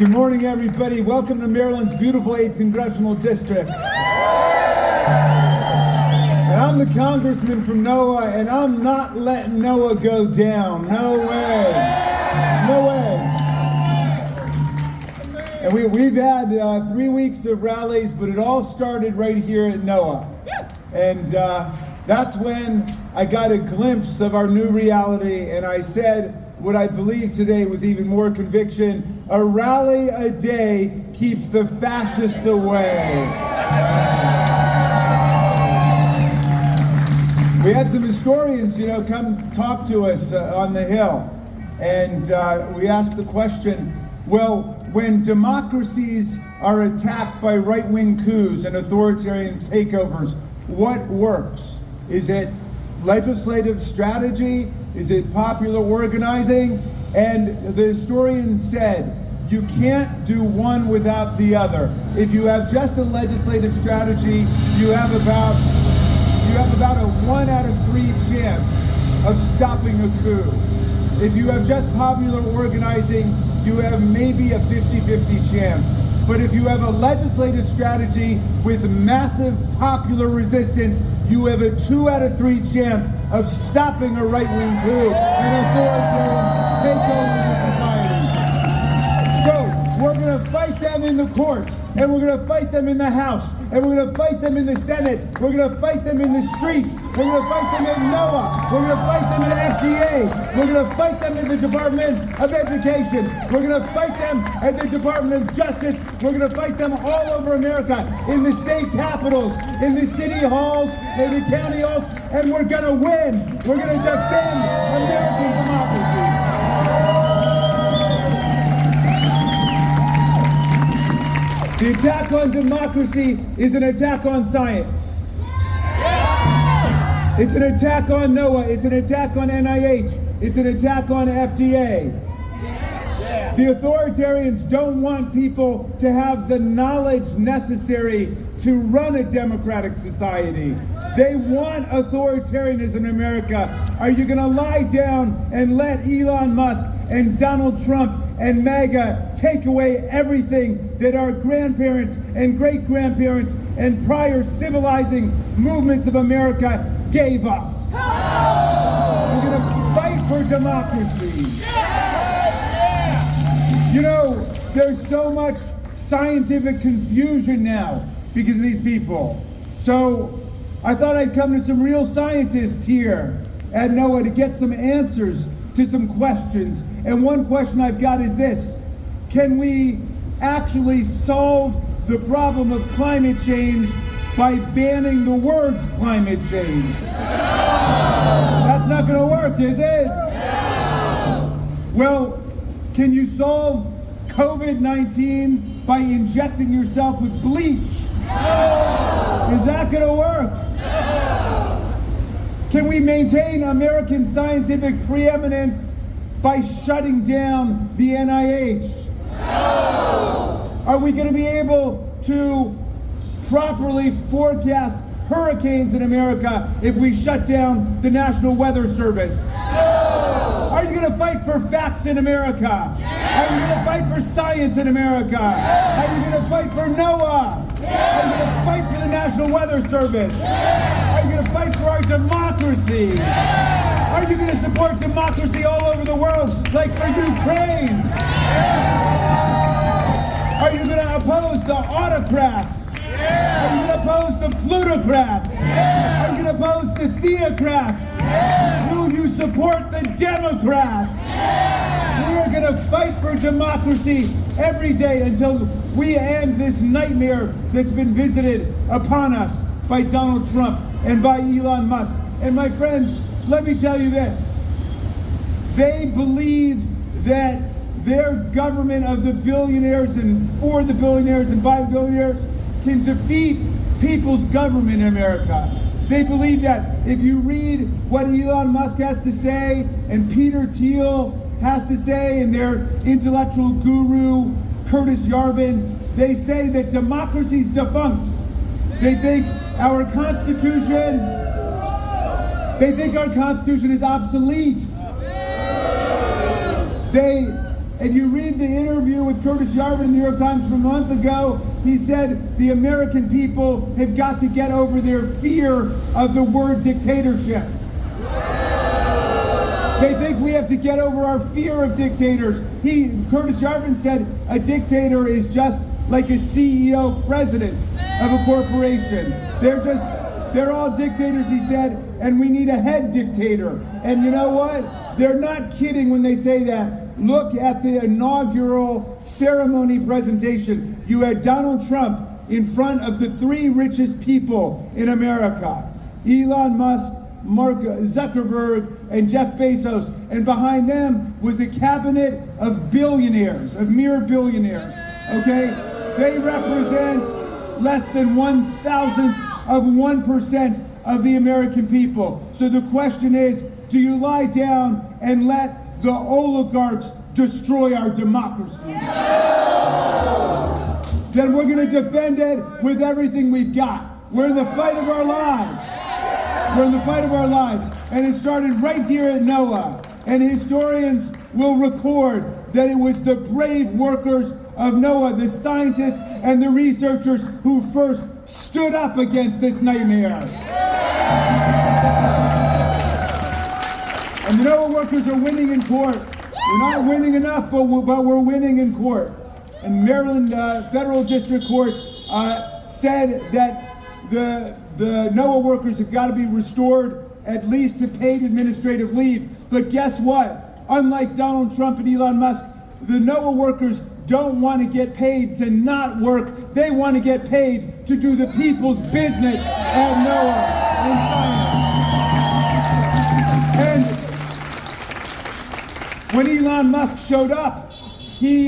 Good morning, everybody. Welcome to Maryland's beautiful 8th Congressional District. And I'm the congressman from NOAA, and I'm not letting NOAA go down. No way. No way. And we've had 3 weeks of rallies, but it all started right here at NOAA. And that's when I got a glimpse of our new reality, and I said what I believe today with even more conviction: a rally a day keeps the fascists away. We had some historians, come talk to us on the Hill, and we asked the question, well, when democracies are attacked by right-wing coups and authoritarian takeovers, what works? Is it legislative strategy? Is it popular organizing? And the historian said, you can't do one without the other. If you have just a legislative strategy, you have about a 1 out of 3 chance of stopping a coup. If you have just popular organizing, you have maybe a 50-50 chance. But if you have a legislative strategy with massive popular resistance, you have a 2 out of 3 chance of stopping a right-wing coup and authoritarian takeover of society. So we're going to fight them in the courts, and we're going to fight them in the House, and we're going to fight them in the Senate. We're going to fight them in the streets. We're going to fight them at NOAA. We're going to fight them at FDA. We're going to fight them in the Department of Education. We're going to fight them at the Department of Justice. We're going to fight them all over America, in the state capitals, in the city halls, in the county halls, and we're going to win. We're going to defend American democracy. The attack on democracy is an attack on science. It's an attack on NOAA. It's an attack on NIH. It's an attack on FDA. The authoritarians don't want people to have the knowledge necessary to run a democratic society. They want authoritarianism in America. Are you going to lie down and let Elon Musk and Donald Trump and MAGA take away everything that our grandparents and great-grandparents and prior civilizing movements of America gave us? We're going to fight for democracy. There's so much scientific confusion now because of these people. So I thought I'd come to some real scientists here at NOAA to get some answers to some questions. And one question I've got is this: can we actually solve the problem of climate change by banning the words climate change? That's not going to work, is it? Well, can you solve COVID-19 by injecting yourself with bleach? Is that going to work? Can we maintain American scientific preeminence by shutting down the NIH? Are we going to be able to properly forecast hurricanes in America if we shut down the National Weather Service? Are you going to fight for facts in America? Are you going to fight for science in America? Are you going to fight for NOAA? Are you going to fight for the National Weather Service? Are you going to fight for our democracy? Are you going to support democracy all over the world, like for Ukraine? Are you going to oppose the autocrats? Are you going to oppose the plutocrats? Are you going to oppose the theocrats? Will you support the Democrats? We are going to fight for democracy every day until we end this nightmare that's been visited upon us by Donald Trump and by Elon Musk. And my friends, let me tell you this. They believe that their government of the billionaires and for the billionaires and by the billionaires can defeat people's government in America. They believe that. If you read what Elon Musk has to say and Peter Thiel has to say and their intellectual guru, Curtis Yarvin, they say that democracy's defunct. They think our Constitution is obsolete. They If you read the interview with Curtis Yarvin in the New York Times from a month ago, he said the American people have got to get over their fear of the word dictatorship. They think we have to get over our fear of dictators. Curtis Yarvin said a dictator is just like a CEO president of a corporation. They're all dictators, he said, and we need a head dictator. And you know what? They're not kidding when they say that. Look at the inaugural ceremony presentation. You had Donald Trump in front of the three richest people in America: Elon Musk, Mark Zuckerberg, and Jeff Bezos. And behind them was a cabinet of billionaires, of mere billionaires, okay? They represent less than 1,000th of 1% of the American people. So the question is, do you lie down and let the oligarchs destroy our democracy? Then we're going to defend it with everything we've got. We're in the fight of our lives. We're in the fight of our lives. And it started right here at NOAA. And historians will record that it was the brave workers of NOAA, the scientists and the researchers, who first stood up against this nightmare. And the NOAA workers are winning in court. We're not winning enough, but we're winning in court. And Maryland Federal District Court said that the NOAA workers have got to be restored at least to paid administrative leave. But guess what? Unlike Donald Trump and Elon Musk, the NOAA workers don't want to get paid to not work. They want to get paid to do the people's business at NOAA and science. And when Elon Musk showed up, he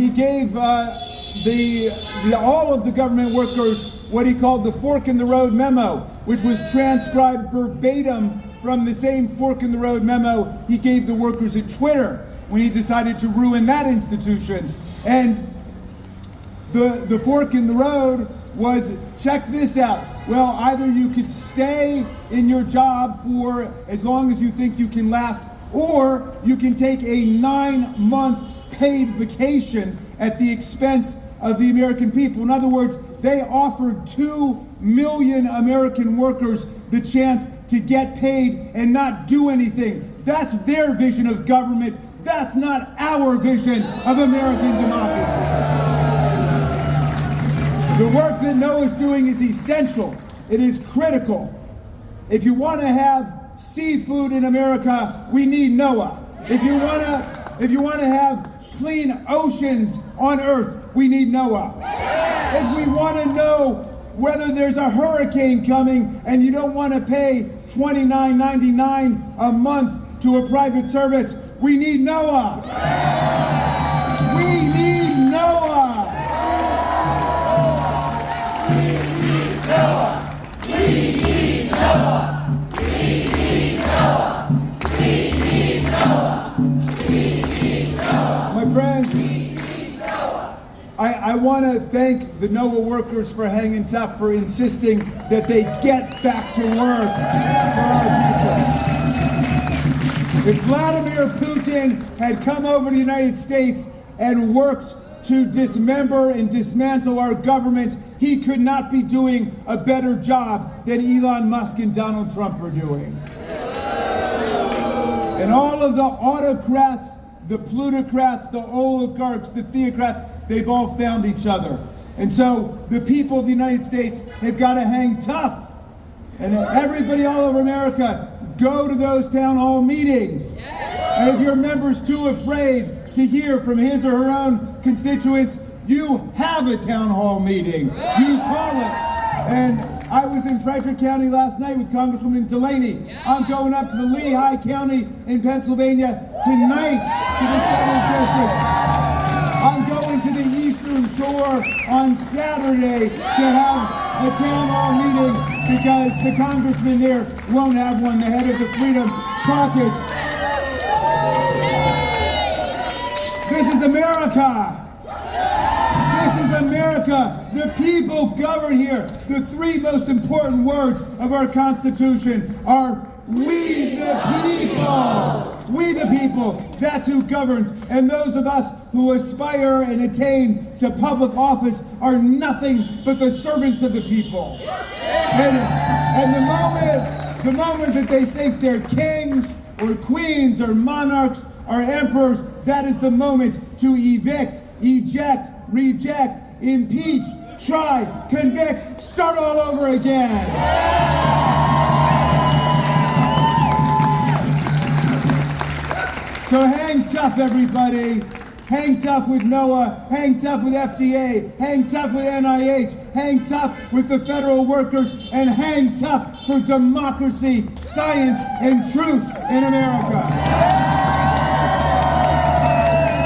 gave all of the government workers what he called the fork in the road memo, which was transcribed verbatim from the same fork in the road memo he gave the workers at Twitter when he decided to ruin that institution. And the fork in the road was, check this out. Well, either you could stay in your job for as long as you think you can last, or you can take a 9-month paid vacation at the expense of the American people. In other words, they offered 2 million American workers the chance to get paid and not do anything. That's their vision of government. That's not our vision of American democracy. The work that NOAA is doing is essential. It is critical. If you want to have seafood in America, we need NOAA. If you want to have clean oceans on Earth, we need NOAA. If we want to know whether there's a hurricane coming and you don't want to pay $29.99 a month to a private service, we need NOAA. We need NOAA. We need NOAA. We need NOAA. We need NOAA. We need NOAA. We need NOAA. My friends, I want to thank the NOAA workers for hanging tough, for insisting that they get back to work for our people. If Vladimir Putin had come over to the United States and worked to dismember and dismantle our government, he could not be doing a better job than Elon Musk and Donald Trump are doing. And all of the autocrats, the plutocrats, the oligarchs, the theocrats, they've all found each other. And so the people of the United States have got to hang tough. And everybody all over America, go to those town hall meetings. And if your member's too afraid to hear from his or her own constituents, you have a town hall meeting. You call it. And I was in Frederick County last night with Congresswoman Delaney. I'm going up to the Lehigh County in Pennsylvania tonight to the 7th District. I'm going to the Eastern Shore on Saturday to have a town hall meeting because the congressman there won't have one, the head of the Freedom Caucus. This is America. This is America. The people govern here. The 3 most important words of our Constitution are "We the people." We the people, that's who governs. And those of us who aspire and attain to public office are nothing but the servants of the people. And the moment that they think they're kings or queens or monarchs or emperors, that is the moment to evict, eject, reject, impeach, try, convict, start all over again. So hang tough, everybody. Hang tough with NOAA, hang tough with FDA, hang tough with NIH, hang tough with the federal workers, and hang tough for democracy, science, and truth in America.